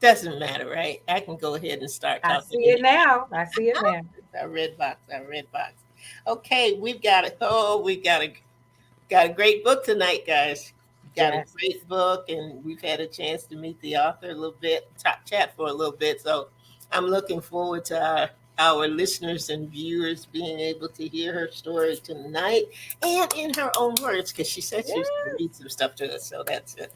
Doesn't matter, right? I can go ahead and start I talking. see it now. I see it now. Our red box, our red box. Okay, we've got it. Oh, got a great book tonight, guys. Got a Yes. great book, and we've had a chance to meet the author a little bit, chat for a little bit. So I'm looking forward to our listeners and viewers being able to hear her story tonight and in her own words, because she said she was going to read some stuff to us. So that's it.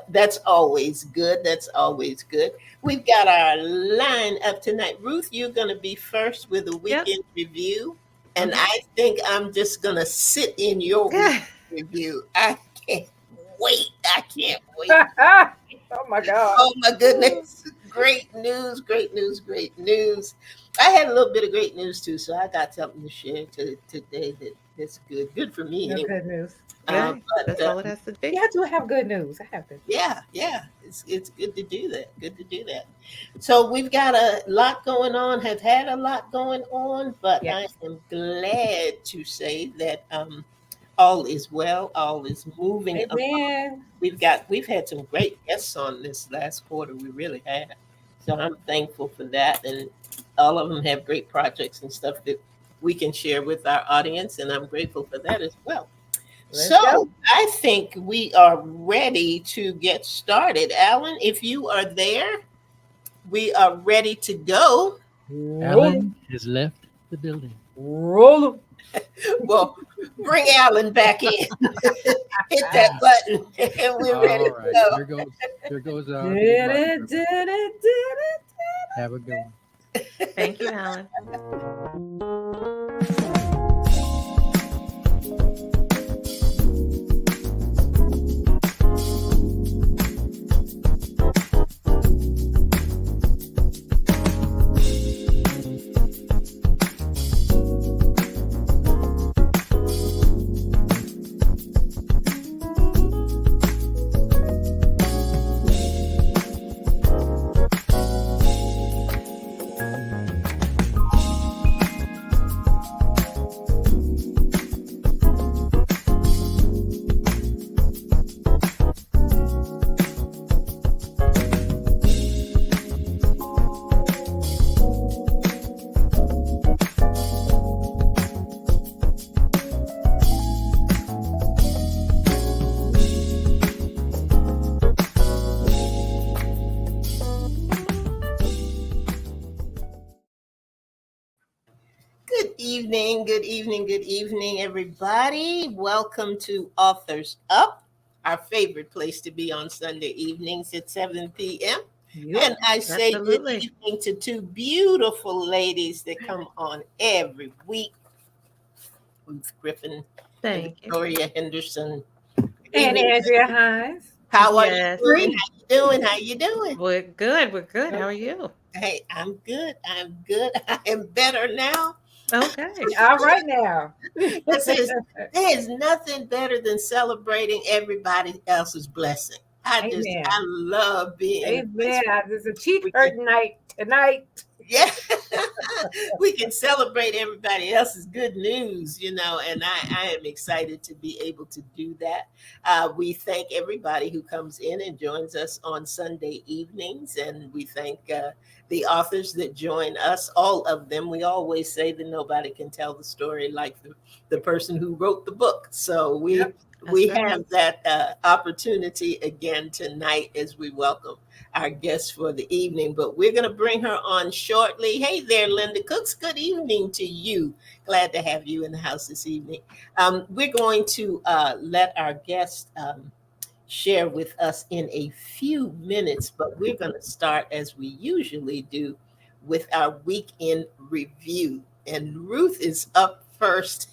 That's always good. That's always good. We've got our line up tonight. Ruth, you're going to be first with a Yep. weekend review. And I think I'm just going to sit in your weekend review. I can't wait. I can't wait. Oh my God. Oh my goodness. Great news, great news, great news. I had a little bit of great news too, so I got something to share today that's good. Good for me No anyway. good news. Yeah, that's all it has to be. You have to have good news. I have to. Yeah, it's good to do that. Good to do that. So we've got a lot going on. Have had a lot going on, but Yes. I am glad to say that all is well. All is moving. Amen. We've had some great guests on this last quarter. We really have. So I'm thankful for that, and all of them have great projects and stuff that we can share with our audience, and I'm grateful for that as well. Let's So go. I think we are ready to get started. Alan, if you are there, we are ready to go. Alan has left the building. Roll 'em. Well, bring Alan back in. Hit that button, and we're ready All to right, go. here goes our Did it, did it, did it. Have a good one. Thank you, Alan. Good evening, everybody. Welcome to Authors Up, our favorite place to be on Sunday evenings at 7 p.m. Yep. And I say Absolutely. good evening to two beautiful ladies that come on every week. Ruth Griffin and Thank you. Victoria Henderson. And Evening. Andrea Hines. How are Yes. you doing? How you doing? How you doing? We're good. We're good. How are you? Hey, I'm good. I am better now. Okay. All right now. There's nothing better than celebrating everybody else's blessing. Amen. I love being in a place Amen. There's a cheat hurt night tonight. yeah. We can celebrate everybody else's good news, and I am excited to be able to do that. We thank everybody who comes in and joins us on Sunday evenings, and we thank the authors that join us, all of them. We always say that nobody can tell the story like the person who wrote the book. So we Yep. we That's right. have that opportunity again tonight as we welcome our guest for the evening, but we're going to bring her on shortly. Hey there, Linda Cooks. Good evening to you. Glad to have you in the house this evening. We're going to let our guest share with us in a few minutes, but we're going to start as we usually do with our weekend review. And Ruth is up first.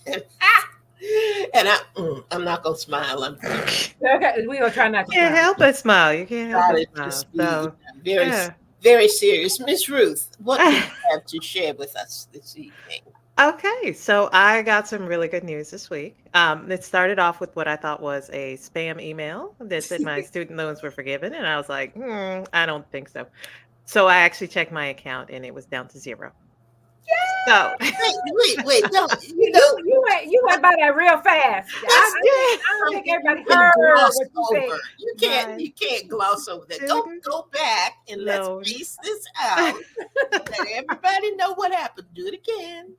And I'm not going to smile. I'm Okay, we gonna try not to. Can't cry. help but smile. You can't help Got but it smile. to be very, yeah. very serious. Miss Ruth, what do you have to share with us this evening? Okay, so I got some really good news this week. It started off with what I thought was a spam email that said my student loans were forgiven, and I was like, I don't think so. So I actually checked my account, and it was down to 0. So Wait, don't You you went by that real fast. I don't think everybody heard gloss what you over. said. You can't gloss over that. Student Go back and let's loan. piece this out. Let everybody know what happened. Do it again.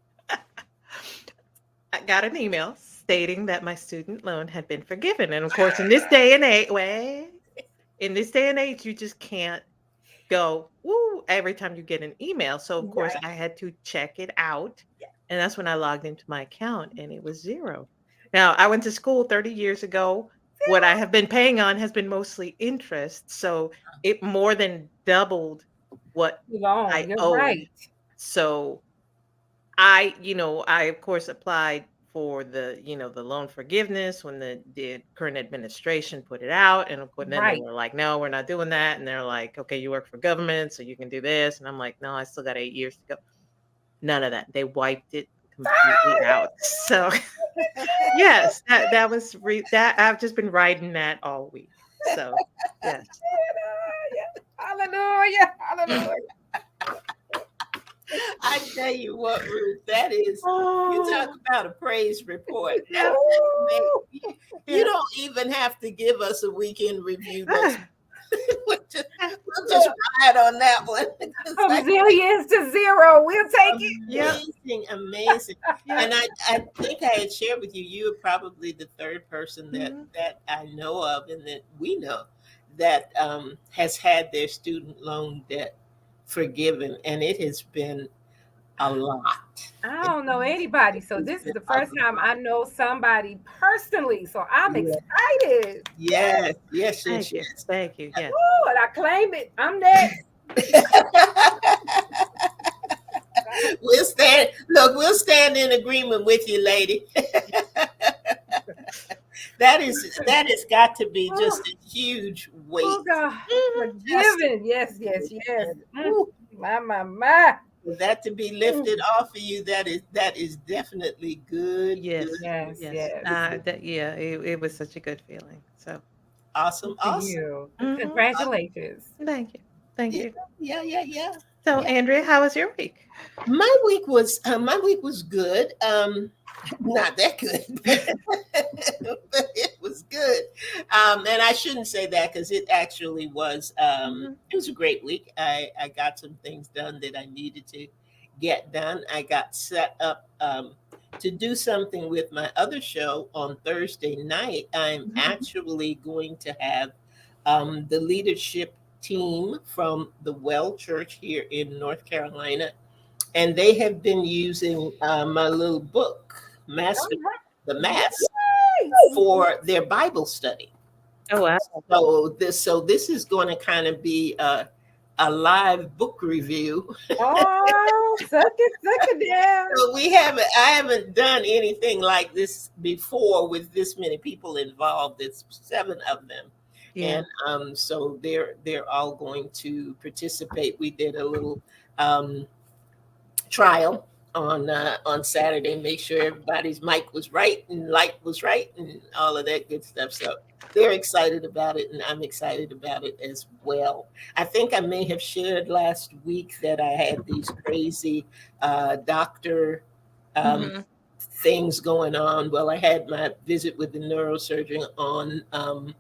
I got an email stating that my student loan had been forgiven. And of course, in this day and age, you just can't go, woo, every time you get an email. So of course I had to check it out. And that's when I logged into my account and it was 0. Now I went to school 30 years ago. What I have been paying on has been mostly interest. So it more than doubled what I You're owed. right. So I of course applied for the loan forgiveness when the current administration put it out. And of course, then they Right. were like, no, we're not doing that. And they're like, okay, you work for government, so you can do this. And I'm like, no, I still got 8 years to go. None of that. They wiped it completely out. So yes, that was that I've just been riding that all week. So yes. Hallelujah. Hallelujah. I tell you what, Ruth, that is, you talk about a praise report. That's amazing. You don't even have to give us a weekend review. We'll just ride on that one. From zillions to 0. We'll take it. Amazing. And I think I had shared with you, you were probably the third person that I know of and that we know that has had their student loan debt forgiven, and it has been a lot. I don't know anybody, so this is the first time I know somebody personally. So I'm excited. Yes. Thank you. Yes. Ooh, and I claim it. I'm next. We'll stand in agreement with you, lady. That has got to be just a huge weight. Oh God, forgiven. Yes. My. For that to be lifted off of you, that is definitely good. Yes. Yes. It was such a good feeling. So awesome. You. Congratulations. Thank you. Yeah. So Andrea, how was your week? My week was good. Not that good, but it was good. And I shouldn't say that because it actually was. It was a great week. I got some things done that I needed to get done. I got set up to do something with my other show on Thursday night. I'm actually going to have the leadership team from the Well Church here in North Carolina, and they have been using my little book, The Mask, for their Bible study. Oh wow! So this is going to kind of be a live book review. Oh, suck it down. So I haven't done anything like this before with this many people involved. It's 7 of them. Yeah. And so they're all going to participate. We did a little trial on Saturday, make sure everybody's mic was right and light was right and all of that good stuff. So they're excited about it, and I'm excited about it as well. I think I may have shared last week that I had these crazy doctor things going on. Well, I had my visit with the neurosurgeon on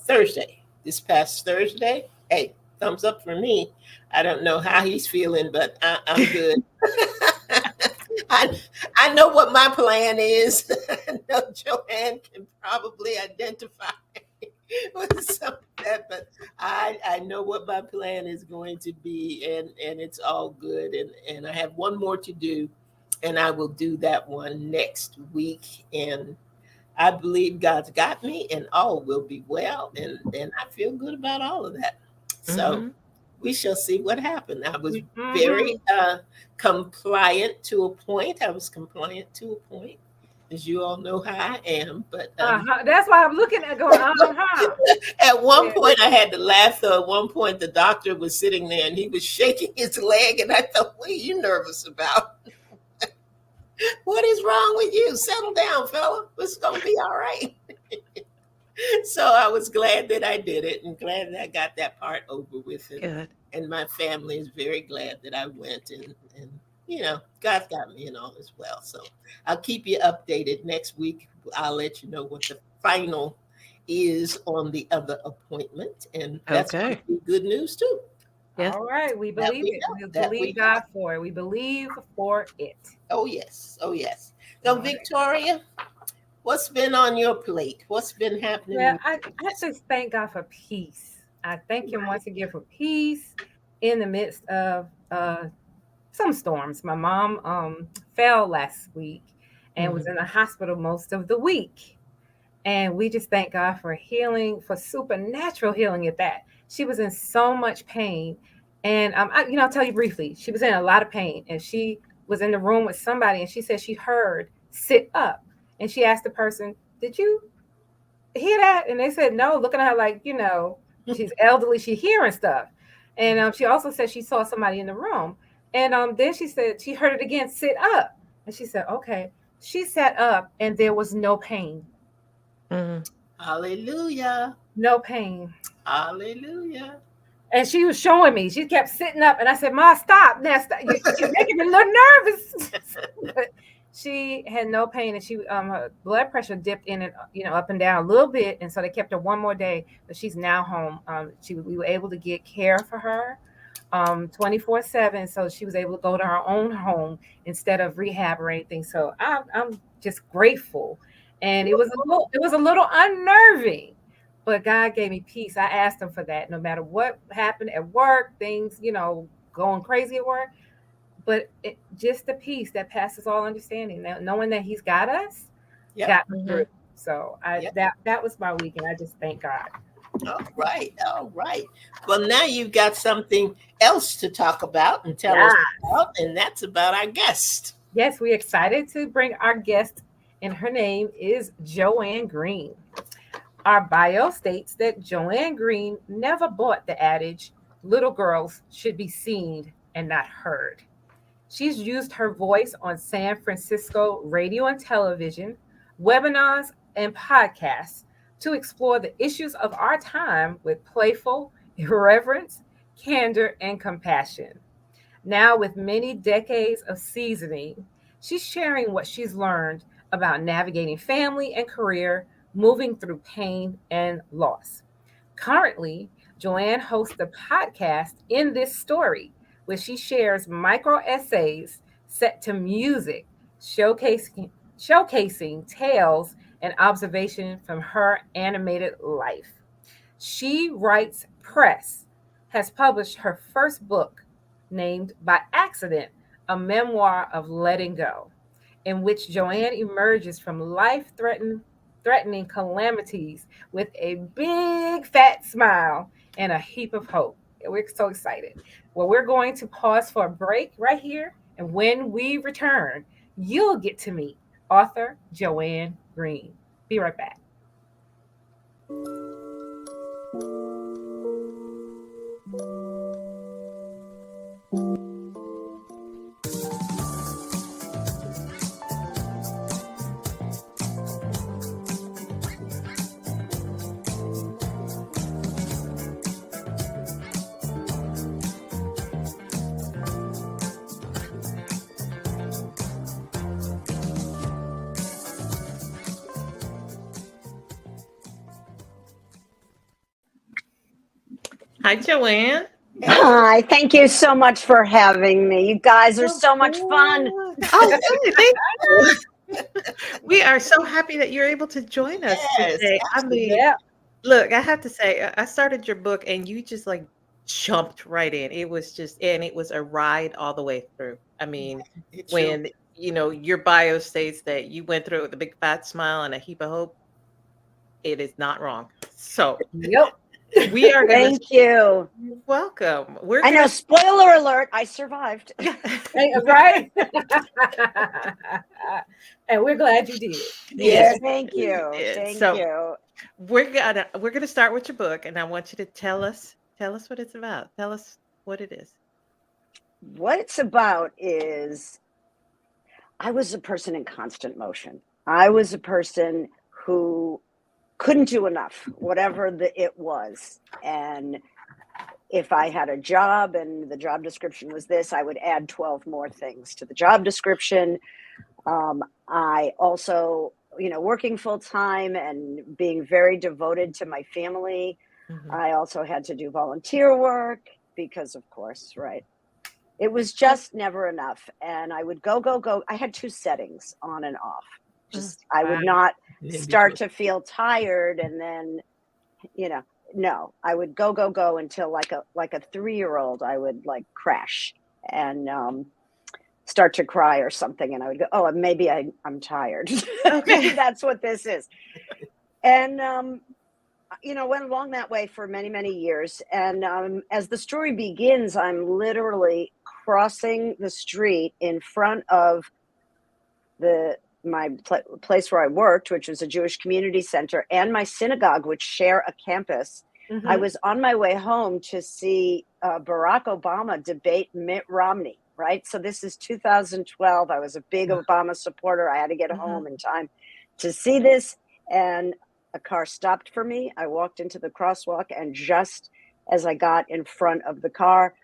Thursday, this past Thursday. Hey, thumbs up for me. I don't know how he's feeling, but I'm good. I know what my plan is. I know Joanne can probably identify with some of that, but I know what my plan is going to be, and it's all good. And I have one more to do, and I will do that one next week. And I believe God's got me, and all will be well. And I feel good about all of that. So we shall see what happened. I was very compliant to a point. As you all know how I am. But that's why I'm looking at going, At one point, I had to laugh. Though at one point, the doctor was sitting there and he was shaking his leg, and I thought, "What are you nervous about? What is wrong with you? Settle down, fella. It's gonna be all right." So I was glad that I did it, and glad that I got that part over with. And my family is very glad that I went, and God's got me and all as well. So I'll keep you updated next week. I'll let you know what the final is on the other appointment. And that's going Okay. to be good news too. Yes. All right, we That believe we it. know. We That we believe know. God for it. We believe for it. Oh, yes. Oh, yes. So, Victoria, what's been on your plate? What's been happening? Well, I just thank God for peace. I thank Him once again for peace in the midst of some storms. My mom fell last week and was in the hospital most of the week. And we just thank God for healing, for supernatural healing at that. She was in so much pain. And, I'll tell you briefly, she was in a lot of pain. And she was in the room with somebody, and she said she heard, sit up. And she asked the person, did you hear that? And they said, no, looking at her like, she's elderly, she hearing stuff. And she also said she saw somebody in the room. And then she said she heard it again, sit up. And she said, okay. She sat up and there was no pain. Hallelujah. No pain. Hallelujah. And she was showing me. She kept sitting up, and I said, "Ma, stop! Now, stop. You're making me a little nervous." But she had no pain, and her blood pressure dipped in and up and down a little bit, and so they kept her one more day. But she's now home. We were able to get care for her 24/7, so she was able to go to her own home instead of rehab or anything. So I'm just grateful, and it was a little unnerving. But God gave me peace. I asked Him for that. No matter what happened at work, things, going crazy at work, but just the peace that passes all understanding. Knowing that He's got us, got me through. So that was my week, and I just thank God. All right. All right. Well, now you've got something else to talk about and tell us about, and that's about our guest. Yes, we're excited to bring our guest, and her name is Joanne Green. Our bio states that Joanne Green never bought the adage, little girls should be seen and not heard. She's used her voice on San Francisco radio and television, webinars, and podcasts to explore the issues of our time with playful irreverence, candor, and compassion. Now, with many decades of seasoning, she's sharing what she's learned about navigating family and career, moving through pain and loss. Currently, Joanne hosts a podcast, In This Story, where she shares micro essays set to music, showcasing tales and observation from her animated life. She Writes Press has published her first book, named By Accident, a memoir of letting go, in which Joanne emerges from life-threatening calamities with a big fat smile and a heap of hope. We're so excited. Well, we're going to pause for a break right here. And when we return, you'll get to meet author Joanne Green. Be right back. Hi, Joanne. Hi, thank you so much for having me. You guys are so much fun. Oh, thank you. We are so happy that you're able to join us today. I mean, look, I have to say, I started your book and you just like jumped right in. It was a ride all the way through. I mean, when your bio states that you went through it with a big fat smile and a heap of hope, it is not wrong. So, we are going Thank you. You're welcome. I know, spoiler alert, I survived. Right? And we're glad you did. Yes, thank you. Thank you. We're gonna start with your book, and I want you to tell us what it's about. Tell us what it is. What it's about is I was a person in constant motion. I was a person who couldn't do enough, whatever it was. And if I had a job and the job description was this, I would add 12 more things to the job description. I also, working full time and being very devoted to my family. I also had to do volunteer work because, of course, right. It was just never enough. And I would go. I had 2 settings, on and off. I would not start to feel tired and then, no, I would go until like a 3-year-old, I would like crash and start to cry or something. And I would go, oh, maybe I'm tired. Maybe that's what this is. And, went along that way for many, many years. And as the story begins, I'm literally crossing the street in front of my place where I worked, which was a Jewish community center, and my synagogue, which share a campus. Mhm. I was on my way home to see Barack Obama debate Mitt Romney, right? So this is 2012. I was a big Obama supporter. I had to get home in time to see this. And a car stopped for me. I walked into the crosswalk, and just as I got in front of the car,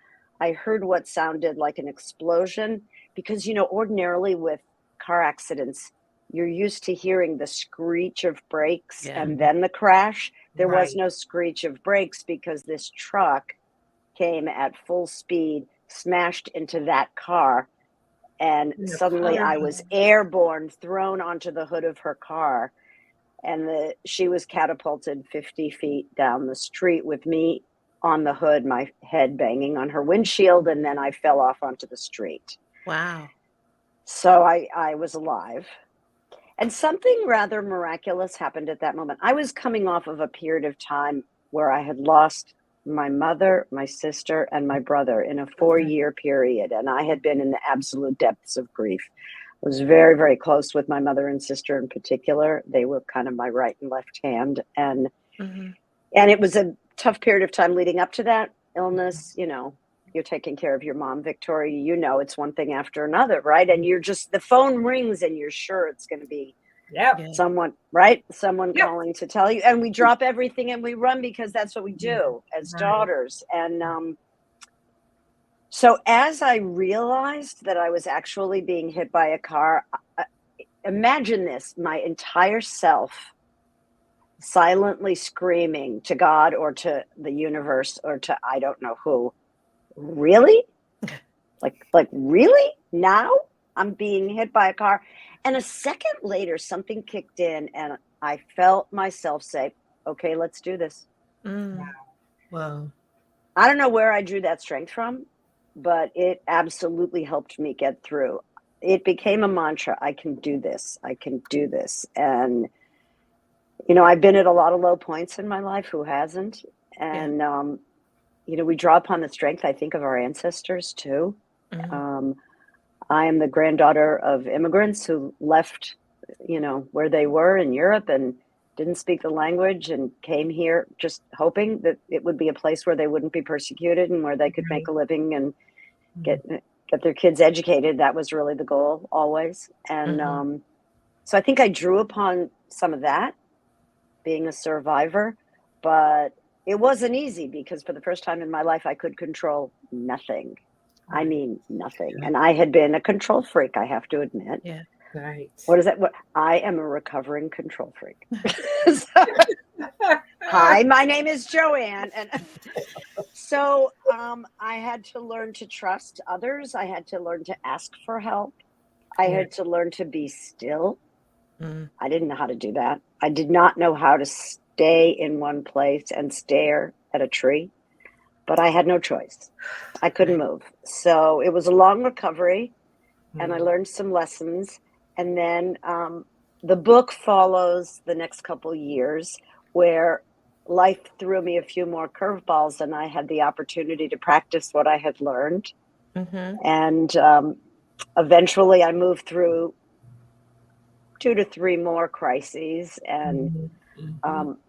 I heard what sounded like an explosion. Because, ordinarily with car accidents, you're used to hearing the screech of brakes and then the crash. There was no screech of brakes because this truck came at full speed, smashed into that car, and suddenly I was airborne, thrown onto the hood of her car, and she was catapulted 50 feet down the street with me on the hood, my head banging on her windshield, and then I fell off onto the street. Wow. So I was alive. And something rather miraculous happened at that moment. I was coming off of a period of time where I had lost my mother, my sister, and my brother in a 4-year period. And I had been in the absolute depths of grief. I was very, very close with my mother and sister in particular. They were kind of my right and left hand. And it was a tough period of time leading up to that illness. You're taking care of your mom, Victoria, it's one thing after another, right? And the phone rings and you're sure it's going to be someone, right? Someone calling to tell you. And we drop everything and we run because that's what we do as daughters. And so as I realized that I was actually being hit by a car, imagine this, my entire self silently screaming to God or to the universe or to I don't know who, really? Like really? Now I'm being hit by a car. And a second later, something kicked in and I felt myself say, okay, let's do this. Wow. I don't know where I drew that strength from, but it absolutely helped me get through. It became a mantra. I can do this. I can do this. And, I've been at a lot of low points in my life. Who hasn't? And, we draw upon the strength, I think, of our ancestors too. I am the granddaughter of immigrants who left, where they were in Europe and didn't speak the language and came here just hoping that it would be a place where they wouldn't be persecuted and where they could make a living and get their kids educated. That was really the goal always. And so I think I drew upon some of that, being a survivor, but it wasn't easy because for the first time in my life, I could control nothing. I mean, nothing. And I had been a control freak, I have to admit. Yeah. Right. What is that? I am a recovering control freak. Hi, my name is Joanne. And so I had to learn to trust others. I had to learn to ask for help. I had to learn to be still. I didn't know how to do that. I did not know how to stay in one place and stare at a tree, but I had no choice. I couldn't move. So it was a long recovery and I learned some lessons. And then the book follows the next couple years where life threw me a few more curveballs and I had the opportunity to practice what I had learned. And eventually I moved through 2 to 3 more crises. And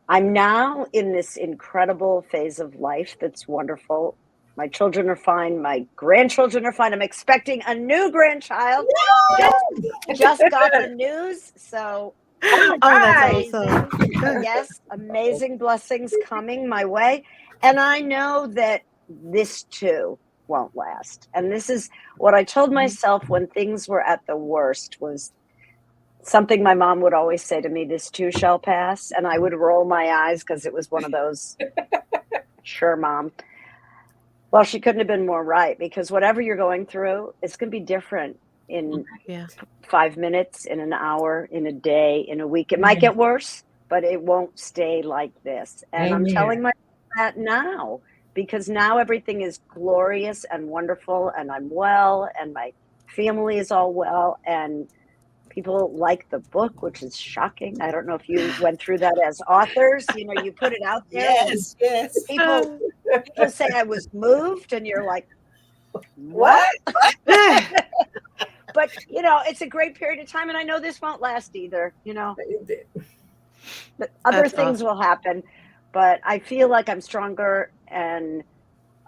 I'm now in this incredible phase of life that's wonderful. My children are fine. My grandchildren are fine. I'm expecting a new grandchild. Just got the news. So, that's awesome. yes, amazing blessings coming my way. And I know that this too won't last. And this is what I told myself when things were at the worst, was something my mom would always say to me, this too shall pass. And I would roll my eyes because it was one of those, sure, Mom. Well, she couldn't have been more right, because whatever you're going through, it's going to be different in Yeah. 5 minutes, in an hour, in a day, in a week. It might get worse, but it won't stay like this. And I'm Amen. telling myself that now, because now everything is glorious and wonderful, and I'm well, and my family is all well, and people like the book, which is shocking. I don't know if you went through that as authors. You know, you put it out there, Yes, yes. and people say I was moved, and you're like, what? But you know, it's a great period of time, and I know this won't last either. You know, but other That's things will happen, but I feel like I'm stronger, and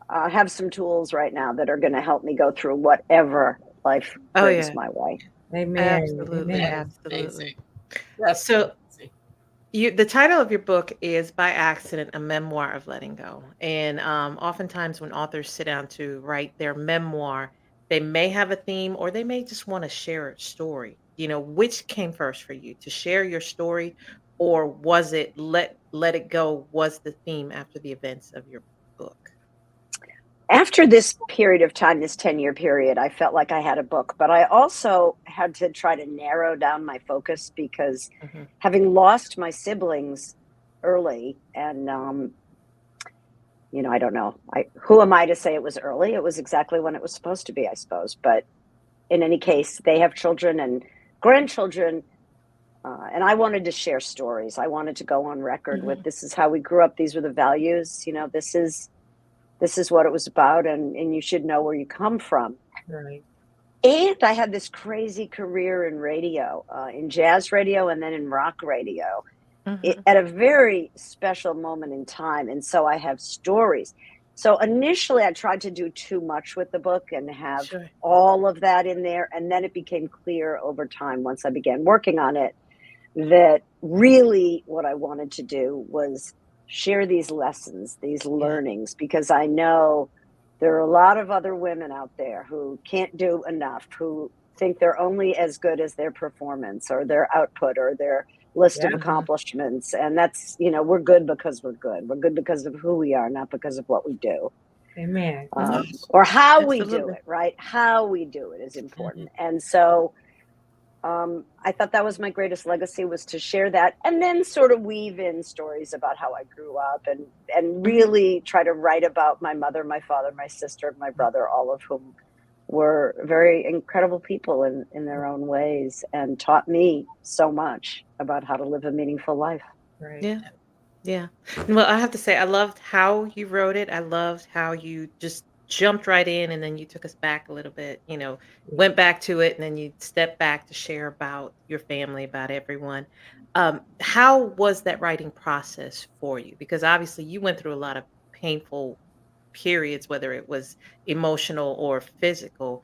have some tools right now that are going to help me go through whatever life Oh, brings yeah. my way. Amen. Absolutely. Amen. Absolutely. Amazing. That's So amazing. the title of your book is By Accident, a Memoir of Letting Go. And oftentimes when authors sit down to write their memoir, they may have a theme or they may just want to share a story. You know, which came first for you, to share your story, or was it let it go was the theme after the events of your book? After this period of time, this 10-year period, I felt like I had a book, but I also had to try to narrow down my focus, because Mhm. having lost my siblings early, and you know, I don't know, who am I to say it was early? It was exactly when it was supposed to be, I suppose. But in any case, they have children and grandchildren, and I wanted to share stories. I wanted to go on record with, Mhm. this is how we grew up, these were the values, you know, this is what it was about, and you should know where you come from. Right. And I had this crazy career in radio, in jazz radio, and then in rock radio, Mhm. at a very special moment in time. And so I have stories. So initially, I tried to do too much with the book and have Sure. all of that in there. And then it became clear over time, once I began working on it, that really what I wanted to do was share these lessons, these Yeah. learnings, because I know there are a lot of other women out there who can't do enough, who think they're only as good as their performance or their output or their list Yeah. of accomplishments. And that's, you know, we're good because we're good. We're good because of who we are, not because of what we do, Amen. or how we do Absolutely. it, right? How we do it is important. Mhm. And so I thought that was my greatest legacy, was to share that, and then sort of weave in stories about how I grew up, and Mhm. really try to write about my mother, my father, my sister, my brother, all of whom were very incredible people in their own ways, and taught me so much about how to live a meaningful life. Right. Yeah. Yeah. Well, I have to say, I loved how you wrote it. I loved how you just jumped right in and then you took us back a little bit, went back to it and then you stepped back to share about your family, about everyone. How was that writing process for you? Because obviously you went through a lot of painful periods, whether it was emotional or physical.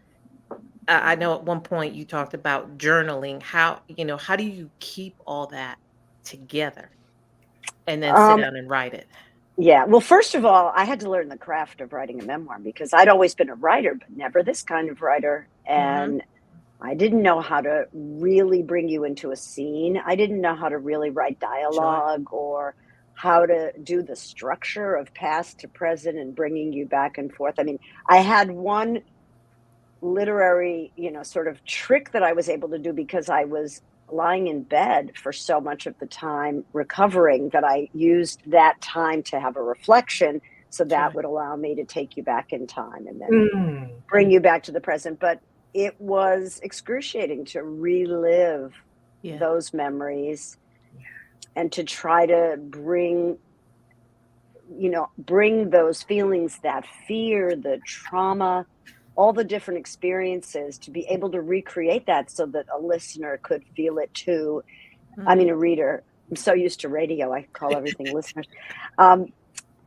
I know at one point you talked about journaling. How do you keep all that together and then sit Um, down and write it? yeah, well, first of all, I had to learn the craft of writing a memoir, because I'd always been a writer, but never this kind of writer. Mhm. And I didn't know how to really bring you into a scene. I didn't know how to really write Sure. dialogue, or how to do the structure of past to present and bringing you back and forth. I mean, I had one literary, sort of trick that I was able to do, because I was lying in bed for so much of the time recovering, that I used that time to have a reflection. So that Sure. would allow me to take you back in time and then Mm. bring you back to the present. But it was excruciating to relive Yeah. those memories, and to try to bring those feelings, that fear, the trauma, all the different experiences, to be able to recreate that so that a listener could feel it too. I mean, Mhm. a reader. I'm so used to radio, I call everything listeners. Um,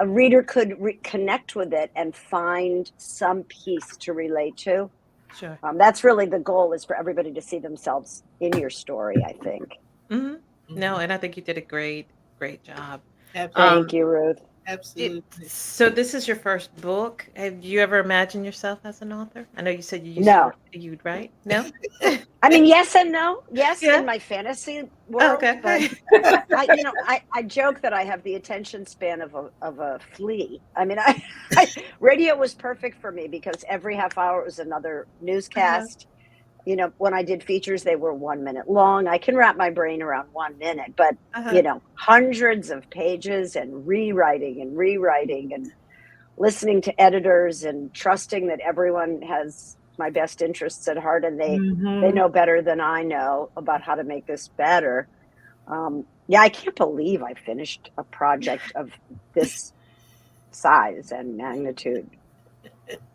a reader could connect with it and find some piece to relate to. Sure. That's really the goal, is for everybody to see themselves in your story, I think. Mhm. No, Mhm. and I think you did a great, great job. Thank Absolutely. Um, you, Ruth. Absolutely. So this is your first book. Have you ever imagined yourself as an author? I know you said you used No. you'd write. No? I mean, yes and no. Yes, Yeah. in my fantasy Oh, world, okay. but I joke that I have the attention span of a flea. I mean, radio was perfect for me because every half hour it was another Uh-huh. newscast. When I did features, they were 1 minute long. I can wrap my brain around 1 minute, but Uh-huh. hundreds of pages and rewriting and listening to editors and trusting that everyone has my best interests at heart and they Mhm. know better than I know about how to make this better. Yeah, I can't believe I finished a project of this size and magnitude.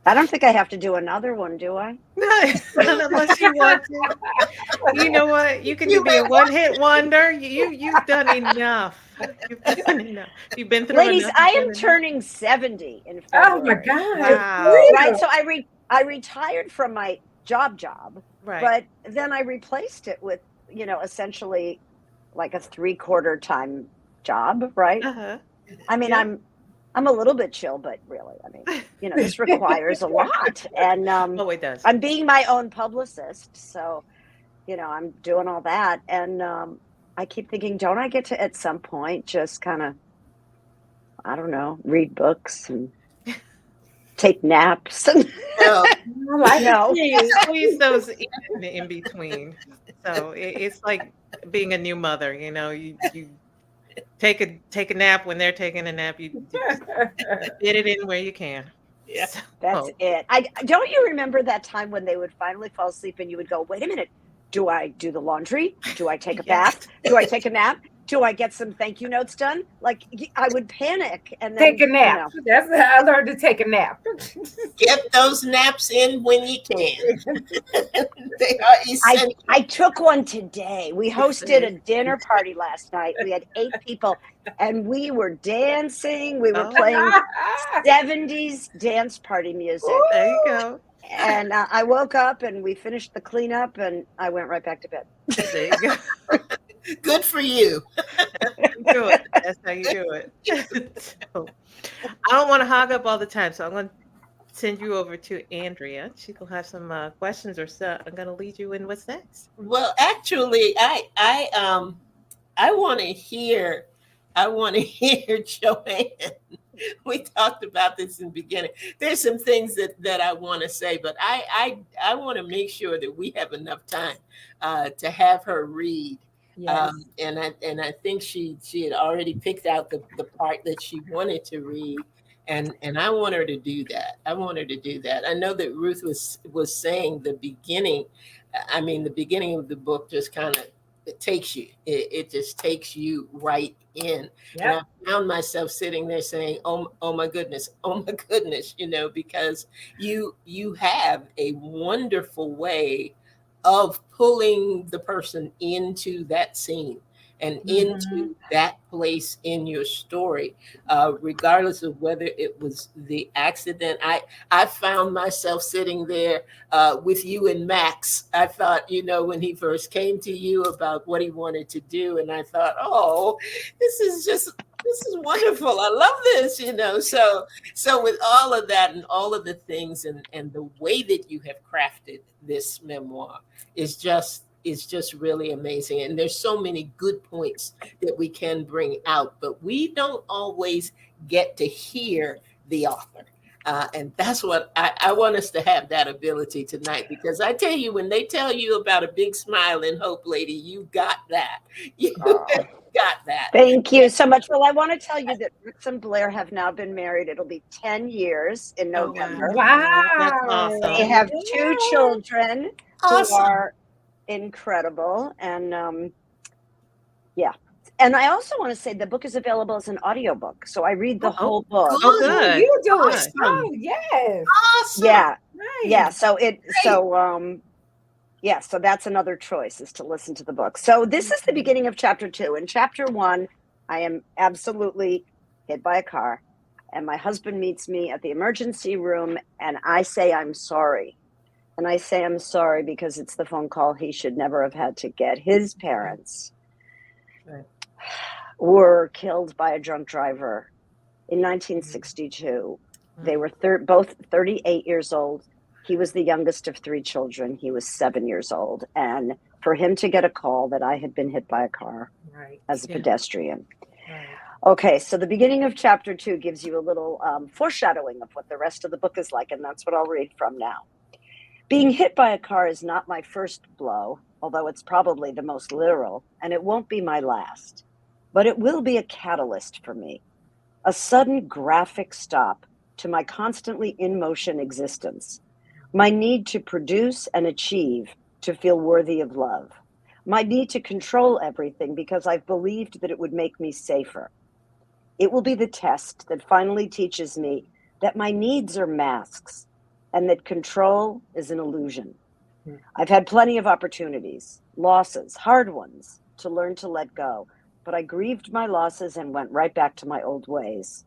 I don't think I have to do another one, do I? No, unless you want to. You know what? You can You be a one-hit wonder. You've done enough. You've done enough. You've been through Ladies, enough. I You've am done enough. turning 70 in Oh my February. God. Wow. Right. So I retired from my job, Right. but then I replaced it with, essentially like a 3/4 time job, right? Uh-huh. I mean, Yeah. I'm a little bit chill, but really, I mean, this requires a lot. And Oh, it does. I'm being my own publicist, so I'm doing all that. And I keep thinking, don't I get to at some point just kind of, I don't know, read books and take naps? And know, no. Squeeze those in between. So it's like being a new mother. You take a nap when they're taking a nap. You fit it in where you can. Yeah. So, That's it. I don't you remember that time when they would finally fall asleep and you would go, wait a minute, do I do the laundry? Do I take a Yes. bath? Do I take a nap? Do I get some thank you notes done? Like I would panic and then Take a nap. That's how I learned to take a nap. Get those naps in when you can. They are essential. I took one today. We hosted a dinner party last night. We had 8 people and we were dancing. We were Oh. playing 70s dance party music. There you go. And I woke up and we finished the cleanup and I went right back to bed. There you go. Good for you. You do it. That's how you do it. So, I don't want to hog up all the time, so I'm going to send you over to Andrea. She will have some questions or so. I'm going to lead you in what's next. Well, actually, I want to hear Joanne. We talked about this in the beginning. There's some things that I want to say, but I want to make sure that we have enough time to have her read. Yes. And I think she had already picked out the part that she wanted to read, and I want her to do that. I want her to do that. I know that Ruth was saying the beginning. I mean, the beginning of the book just kind of takes you. It just takes you right in. Yep. And I found myself sitting there saying, "Oh my goodness, because you have a wonderful way of pulling the person into that scene and into that place in your story, regardless of whether it was the accident. I found myself sitting there with you and Max. I thought, when he first came to you about what he wanted to do, and I thought, oh, this is wonderful. I love this, So with all of that and all of the things and the way that you have crafted this memoir is just really amazing. And there's so many good points that we can bring out, but we don't always get to hear the author. And that's what I want us to have, that ability tonight, because I tell you, when they tell you about a big smile and hope, lady, you got that. You got that. Thank you so much. Well, I want to tell you that Rex and Blair have now been married. It'll be 10 years in November. Wow. That's awesome. They have 2 children Awesome. who are incredible. And yeah. And I also want to say the book is available as an audiobook. So I read the whole book. Oh, good. You do it. Awesome. Oh, yes. Awesome. Yeah. Nice. Yeah. So that's another choice, is to listen to the book. So this is the beginning of chapter 2. In chapter 1, I am absolutely hit by a car, and my husband meets me at the emergency room, and I say, I'm sorry. And I say, I'm sorry because it's the phone call he should never have had to get. His parents Right. were killed by a drunk driver in 1962. They were both 38 years old. He was the youngest of 3 children. He was 7 years old. And for him to get a call that I had been hit by a car Right. as a Yeah. pedestrian. Right. Okay, so the beginning of chapter 2 gives you a little foreshadowing of what the rest of the book is like, and that's what I'll read from now. Being hit by a car is not my first blow, although it's probably the most literal, and it won't be my last. But it will be a catalyst for me, a sudden graphic stop to my constantly in motion existence, my need to produce and achieve to feel worthy of love, my need to control everything because I've believed that it would make me safer. It will be the test that finally teaches me that my needs are masks and that control is an illusion. I've had plenty of opportunities, losses, hard ones, to learn to let go, but I grieved my losses and went right back to my old ways.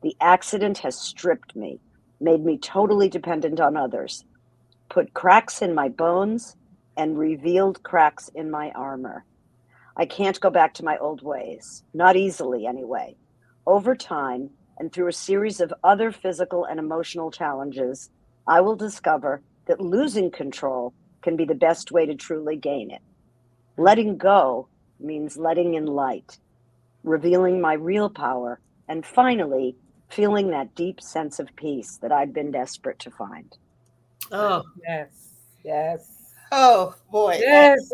The accident has stripped me, made me totally dependent on others, put cracks in my bones, and revealed cracks in my armor. I can't go back to my old ways, not easily anyway. Over time, and through a series of other physical and emotional challenges, I will discover that losing control can be the best way to truly gain it. Letting go means letting in light, revealing my real power, and finally, feeling that deep sense of peace that I'd been desperate to find. Oh, Yes. Yes. oh boy. Yes.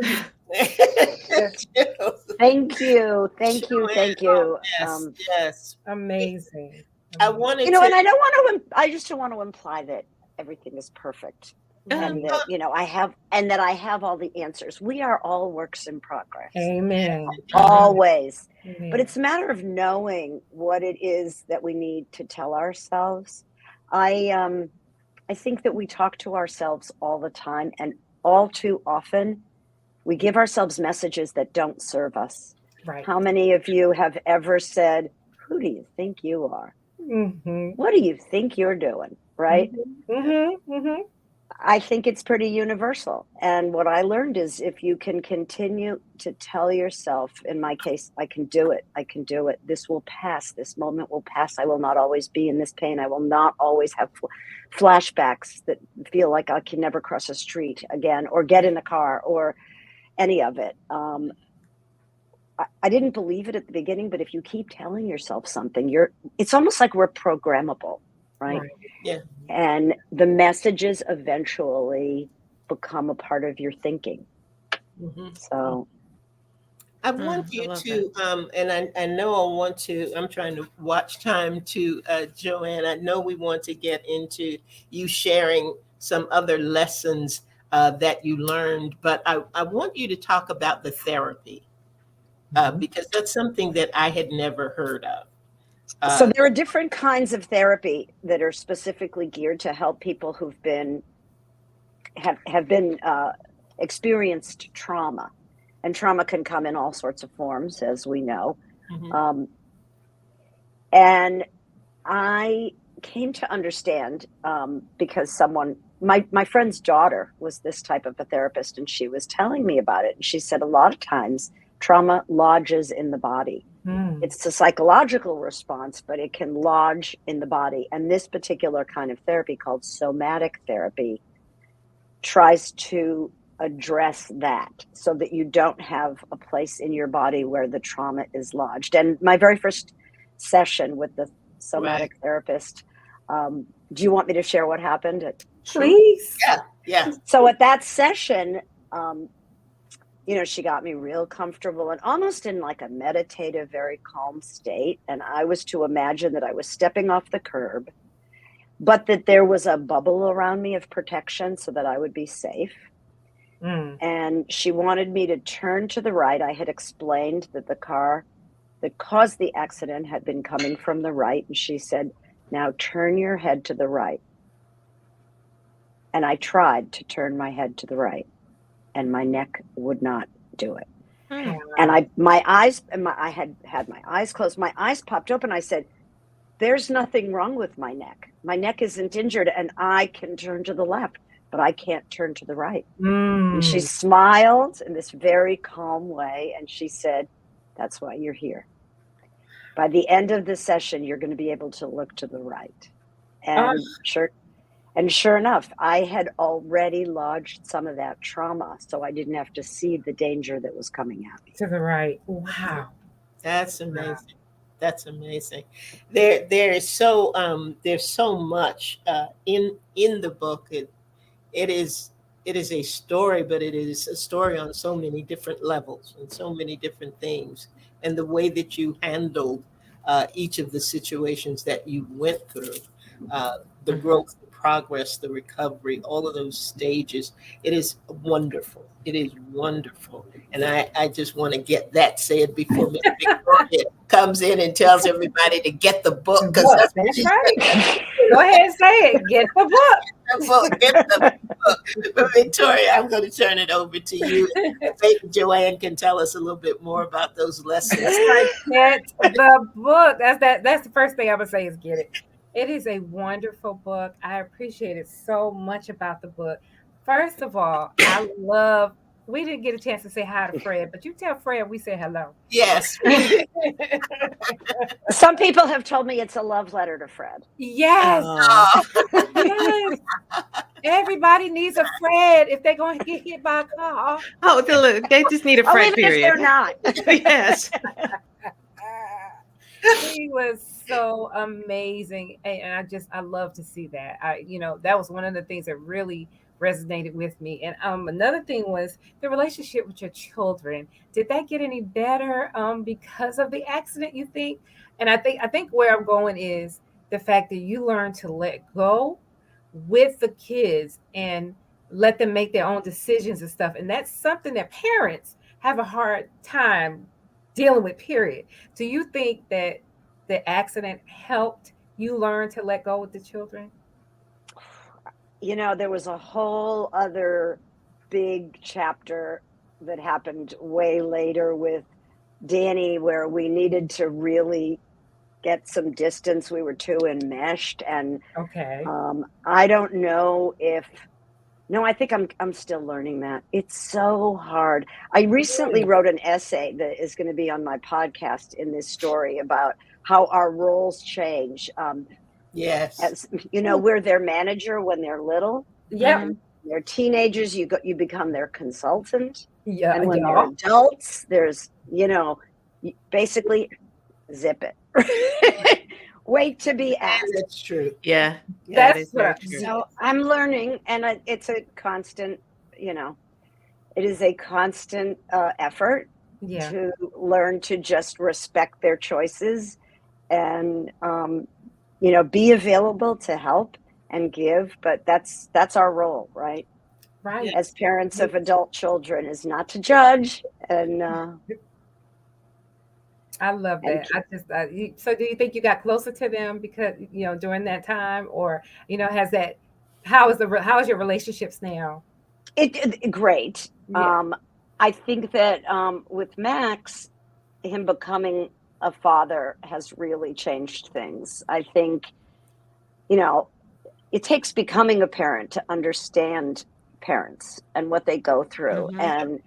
Thank you. Thank you. Thank you. Yes, yes. Amazing. I wanted You know, to. and I don't want to, I just don't want to imply that everything is perfect. And Um, that, you know, I have all the answers. We are all works in progress. Amen. Always. Amen. But it's a matter of knowing what it is that we need to tell ourselves. I think that we talk to ourselves all the time, and all too often we give ourselves messages that don't serve us. right. How many of you have ever said, "Who do you think you are? Mm-hmm. What do you think you're doing?" Right? Mm-hmm. Mm-hmm. I think it's pretty universal. And what I learned is if you can continue to tell yourself, in my case, I can do it. I can do it. This will pass. This moment will pass. I will not always be in this pain. I will not always have flashbacks that feel like I can never cross a street again or get in a car or any of it. I didn't believe it at the beginning, but if you keep telling yourself something, it's almost like we're programmable, right? Right. Yeah. And the messages eventually become a part of your thinking. Mhm. So I want I you love to, and I know I want to, I'm trying to watch time to Joanne. I know we want to get into you sharing some other lessons that you learned, but I want you to talk about the therapy because that's something that I had never heard of. so there are different kinds of therapy that are specifically geared to help people who've been have been experienced trauma, and trauma can come in all sorts of forms, as we know. Mhm. And I came to understand because my friend's daughter was this type of a therapist, and she was telling me about it. And she said a lot of times trauma lodges in the body. Mm. It's a psychological response, but it can lodge in the body. And this particular kind of therapy, called somatic therapy, tries to address that so that you don't have a place in your body where the trauma is lodged. And my very first session with the somatic therapist, do you want me to share what happened? Please. Yeah. So at that session, she got me real comfortable and almost in like a meditative, very calm state. And I was to imagine that I was stepping off the curb, but that there was a bubble around me of protection so that I would be safe. Mm. And she wanted me to turn to the right. I had explained that the car that caused the accident had been coming from the right. And she said, "Now turn your head to the right." And I tried to turn my head to the right, and my neck would not do it. And I had my eyes closed. My eyes popped open. I said, "There's nothing wrong with my neck. My neck isn't injured, and I can turn to the left, but I can't turn to the right." Mm. And she smiled in this very calm way, and she said, "That's why you're here." By the end of the session, you're going to be able to look to the right. Oh, And sure enough, I had already lodged some of that trauma, so I didn't have to see the danger that was coming at me. to the right. Wow. That's amazing. That's amazing. There's so much in the book. It is a story, but it is a story on so many different levels and so many different things. And the way that you handled each of the situations that you went through, the growth, the progress, the recovery, all of those stages, it is wonderful. It is wonderful. And I just want to get that said before Miss Victoria comes in and tells everybody to get the book. Because Book, that's right. Go ahead and say it. Get the book. Get the book. But Victoria, I'm going to turn it over to you. Maybe Joanne can tell us a little bit more about those lessons. Get the book. That's the first thing I'm gonna say is get it. It is a wonderful book. I appreciate it so much about the book. First of all, we didn't get a chance to say hi to Fred, but you tell Fred we say hello. Yes. Some people have told me it's a love letter to Fred. Yes, yes. Everybody needs a Fred if they're going to get hit by a car. Oh, look, they just need a Fred Even if period. they're not. Yes. He was so amazing, and I love to see that. That was one of the things that really resonated with me. And another thing was the relationship with your children. Did that get any better because of the accident, you think? And I think where I'm going is the fact that you learn to let go with the kids and let them make their own decisions and stuff. And that's something that parents have a hard time dealing with, period. Do you think that the accident helped you learn to let go with the children? There was a whole other big chapter that happened way later with Danny where we needed to really get some distance. We were too enmeshed. And Okay. I don't know I think I'm still learning that. It's so hard. I recently wrote an essay that is going to be on my podcast in this story about how our roles change. Yes. As we're their manager when they're little. Yeah. They're teenagers, you become their consultant. Yeah. And when they're adults, there's, basically zip it. Wait to be asked. That's true. Yeah. That's that is very right. true. So I'm learning, and it's a constant, it is a constant effort Yeah. to learn to just respect their choices and, be available to help and give. But that's our role, right? Right. As parents of adult children, is not to judge. And I love that. So do you think you got closer to them because, during that time, or, how is your relationships now? it great. Yeah. I think that with Max, him becoming a father has really changed things. I think, it takes becoming a parent to understand parents and what they go through, and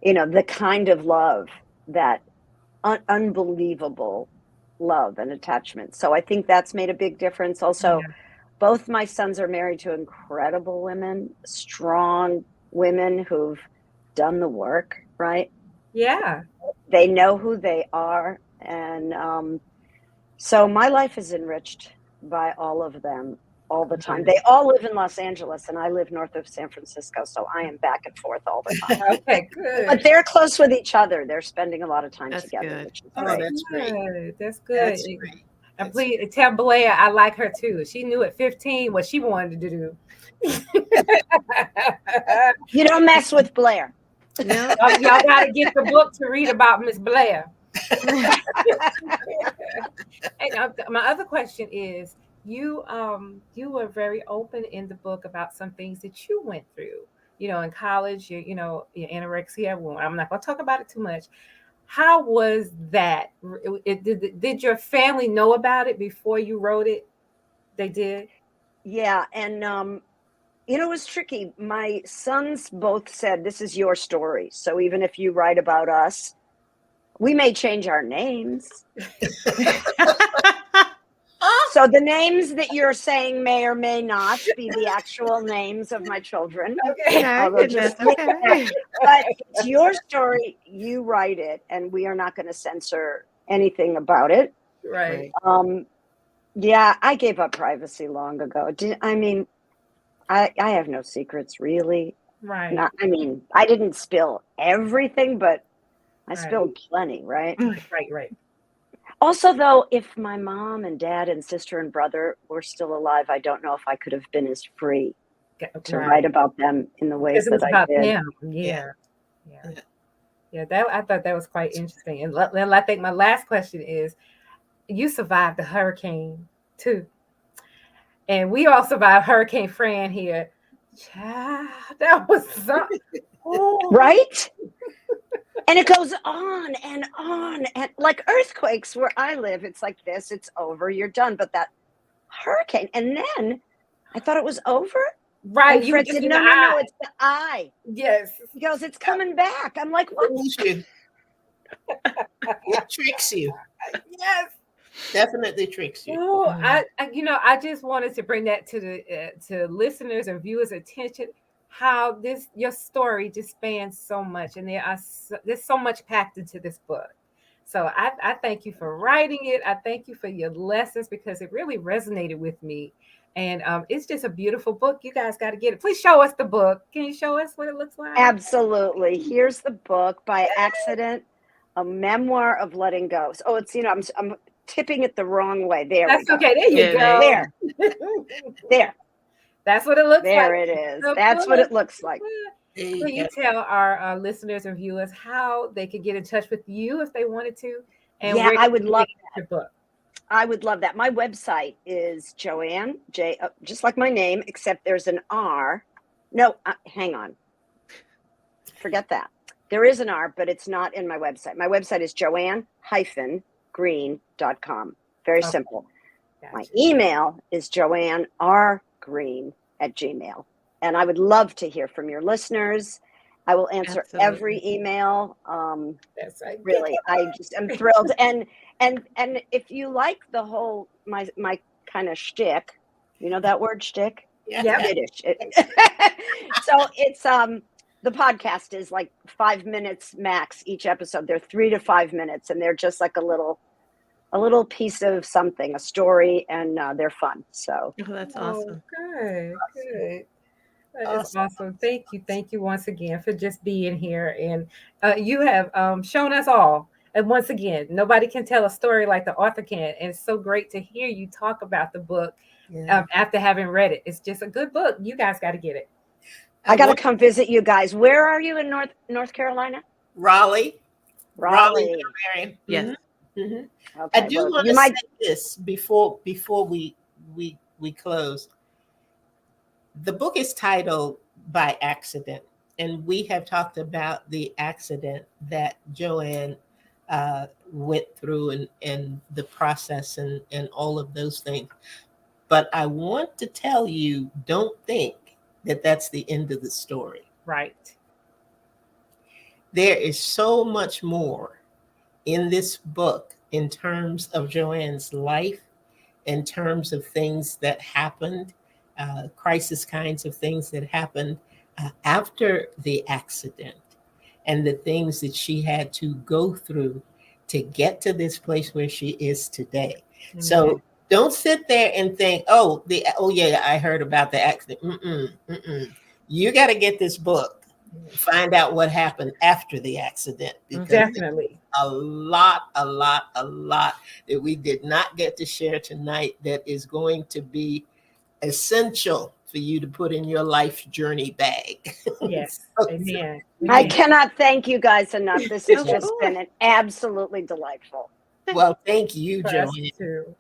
the kind of love that unbelievable love and attachment. So I think that's made a big difference. Also, both my sons are married to incredible women, strong women who've done the work, right? Yeah. They know who they are. And so my life is enriched by all of them all the time. They all live in Los Angeles, and I live north of San Francisco. So I am back and forth all the time. Okay, good. But they're close with each other. They're spending a lot of time That's together. good. Which is Oh, great. that's great. That's good. That's great. And please tell Blair I like her too. She knew at 15 what she wanted to do. You don't mess with Blair. No. Y'all got to get the book to read about Miss Blair. And my other question is, you were very open in the book about some things that you went through. In college, your anorexia. Well, I'm not going to talk about it too much. How was that? Did your family know about it before you wrote it? They did? Yeah. And, it was tricky. My sons both said, this is your story. So even if you write about us, We may change our names. So the names that you're saying may or may not be the actual names of my children. Okay. Although That's just okay. but it's your story. You write it, and we are not going to censor anything about it. Right. Yeah, I gave up privacy long ago. I have no secrets really. Right. I didn't spill everything, but I Right. spilled plenty, right? Right. Also, though, if my mom and dad and sister and brother were still alive, I don't know if I could have been as free to write about them in the ways Because it was that I about did. them. Yeah. That I thought that was quite interesting. And I think my last question is: you survived the hurricane too, and we all survived Hurricane Fran here. Child, that was something. Right? And it goes on and like earthquakes where I live, it's like this, it's over, you're done. But that hurricane, and then I thought it was over. Right. And Fred said, no, it's the eye. Yes. He goes, it's coming back. I'm like, what? Fools you. It tricks you. Yes. Definitely tricks you. Oh, I just wanted to bring that to the to listeners and viewers' attention. How your story just spans so much, and there's so much packed into this book. So I thank you for writing it. I thank you for your lessons because it really resonated with me, and it's just a beautiful book. You guys got to get it. Please show us the book. Can you show us what it looks like? Absolutely. Here's the book, By Accident: A Memoir of Letting Go. Oh, it's I'm tipping it the wrong way. There. That's okay. There you go. There. That's what it looks like. There it is. That's what it looks like. Will you tell our listeners and viewers how they could get in touch with you if they wanted to? And yeah, I would love that. Book. I would love that. My website is Joanne, just like my name, except there's an R. No, hang on. Forget that. There is an R, but it's not in my website. My website is joanne-green.com. Very simple. Gotcha. My email is joannergreen@gmail.com. And I would love to hear from your listeners. I will answer every email. That's right. Really, I just am thrilled. And if you like the whole my kind of shtick, you know that word shtick? Yeah. So it's the podcast is like 5 minutes max each episode. They're 3 to 5 minutes, and they're just like a little piece of something, a story, and they're fun. So that's awesome. Good. That is awesome. Thank you once again for just being here, and you have shown us all. And once again, nobody can tell a story like the author can. And it's so great to hear you talk about the book after having read it. It's just a good book. You guys got to get it. I got to come visit you guys. Where are you in North Carolina? Raleigh. Yes. Mm-hmm. Okay, I do want to say this before we close. The book is titled By Accident, and we have talked about the accident that Joanne went through and the process and all of those things. But I want to tell you, don't think that that's the end of the story. Right. There is so much more in this book in terms of Joanne's life, in terms of things that happened, crisis kinds of things that happened after the accident, and the things that she had to go through to get to this place where she is today. Mm-hmm. So don't sit there and think, oh yeah, I heard about the accident. You got to get this book, find out what happened after the accident. Because definitely a lot that we did not get to share tonight that is going to be essential for you to put in your life journey bag. Yes. Amen. I cannot thank you guys enough. This has just been absolutely delightful. Well, thank you, Joanne.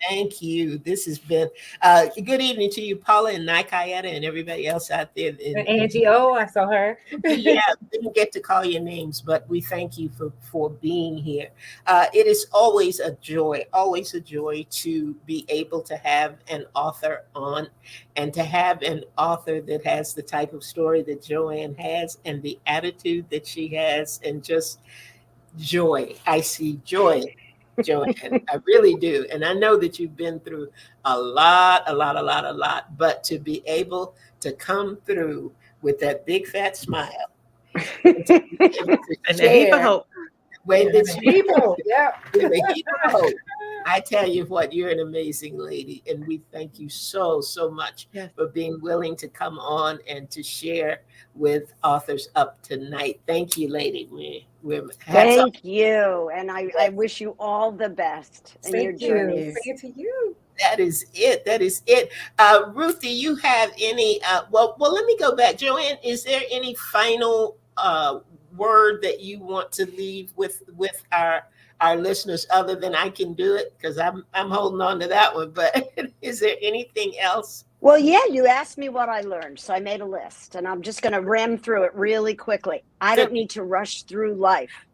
Thank you. This has been good evening to you, Paula and Nikayetta and everybody else out there. And Angie, I saw her. Yeah, didn't get to call your names, but we thank you for being here. It is always a joy to be able to have an author on, and to have an author that has the type of story that Joanne has and the attitude that she has, and just joy. I see joy, Joanne. I really do. And I know that you've been through a lot. But to be able to come through with that big fat smile and to be able to And a heap of share hope. when that you People, yeah. with a heap of hope. I tell you what, you're an amazing lady, and we thank you so much Yes. for being willing to come on and to share with Authors Up tonight. Thank you, lady. We're hats off. Thank you. And I wish you all the best in your Thank you. journeys. Thank you to you. That is it. That is it. Ruth, do you have any? Well, let me go back. Joanne, is there any final word that you want to leave with our listeners, other than I can do it, because I'm holding on to that one? But is there anything else? Well, yeah, you asked me what I learned, so I made a list, and I'm just going to ram through it really quickly. I don't need to rush through life.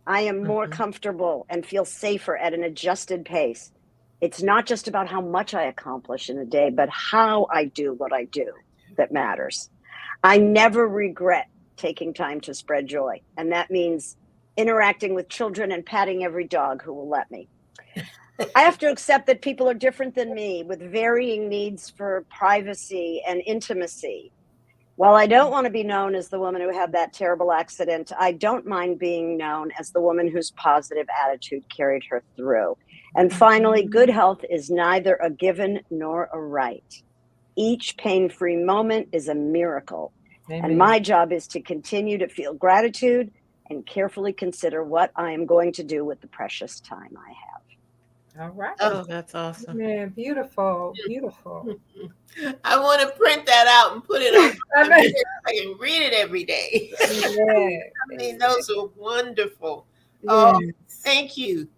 I am more comfortable and feel safer at an adjusted pace. It's not just about how much I accomplish in a day, but how I do what I do that matters. I never regret taking time to spread joy, and that means interacting with children and patting every dog who will let me. I have to accept that people are different than me, with varying needs for privacy and intimacy. While I don't want to be known as the woman who had that terrible accident, I don't mind being known as the woman whose positive attitude carried her through. And finally, good health is neither a given nor a right. Each pain-free moment is a miracle. Amen. And my job is to continue to feel gratitude and carefully consider what I am going to do with the precious time I have. All right. Oh, that's awesome. Man, beautiful. I want to print that out and put it on. I know. I can read it every day. Yeah. I mean, those are wonderful. Oh, Yes. thank you,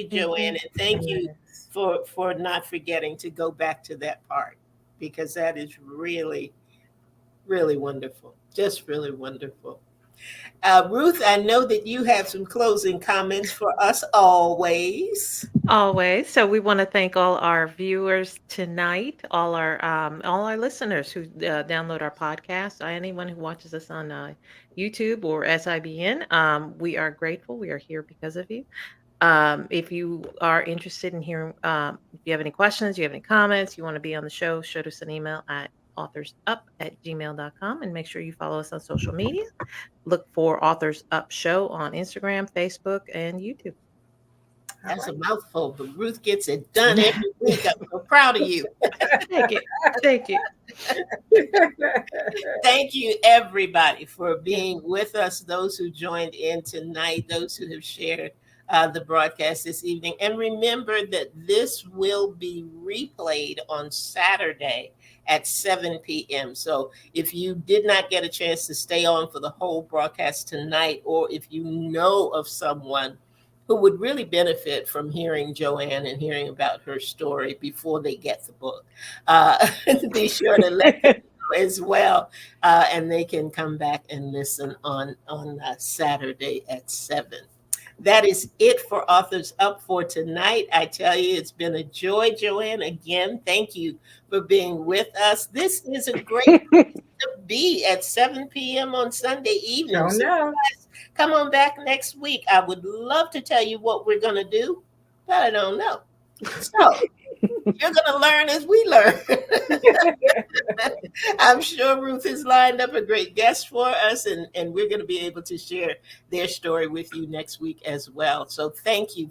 Joanne, and thank you for not forgetting to go back to that part, because that is really wonderful. Just really wonderful. Ruth, I know that you have some closing comments for us always. Always. So we want to thank all our viewers tonight, all our listeners who download our podcast, anyone who watches us on YouTube or SIBN. We are grateful. We are here because of you. If you are interested in hearing, if you have any questions, you have any comments, you want to be on the show, shoot us an email at authorsup@gmail.com, and make sure you follow us on social media. Look for Authors Up Show on Instagram, Facebook, and YouTube. That's a mouthful, but Ruth gets it done every week. I'm so proud of you. Thank you. Thank you. Thank you, everybody, for being with us. Those who joined in tonight, those who have shared the broadcast this evening. And remember that this will be replayed on Saturday at 7 p.m. So if you did not get a chance to stay on for the whole broadcast tonight, or if you know of someone who would really benefit from hearing Joanne and hearing about her story before they get the book, be sure to let them know as well. And they can come back and listen on Saturday at 7. That is it for Authors Up for tonight. I tell you, it's been a joy, Joanne. Again, thank you for being with us. This is a great place to be at 7 p.m. on Sunday evening. Oh, So no. guys, come on back next week. I would love to tell you what we're going to do, but I don't know. So you're going to learn as we learn. I'm sure Ruth has lined up a great guest for us, and we're going to be able to share their story with you next week as well. So thank you.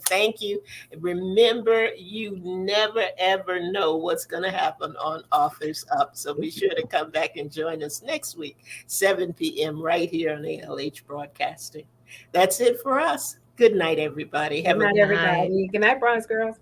Remember, you never, ever know what's going to happen on Authors Up. So be sure to come back and join us next week, 7 p.m. right here on ALH Broadcasting. That's it for us. Good night, everybody. Good night, everybody. Good night, Bronze Girls.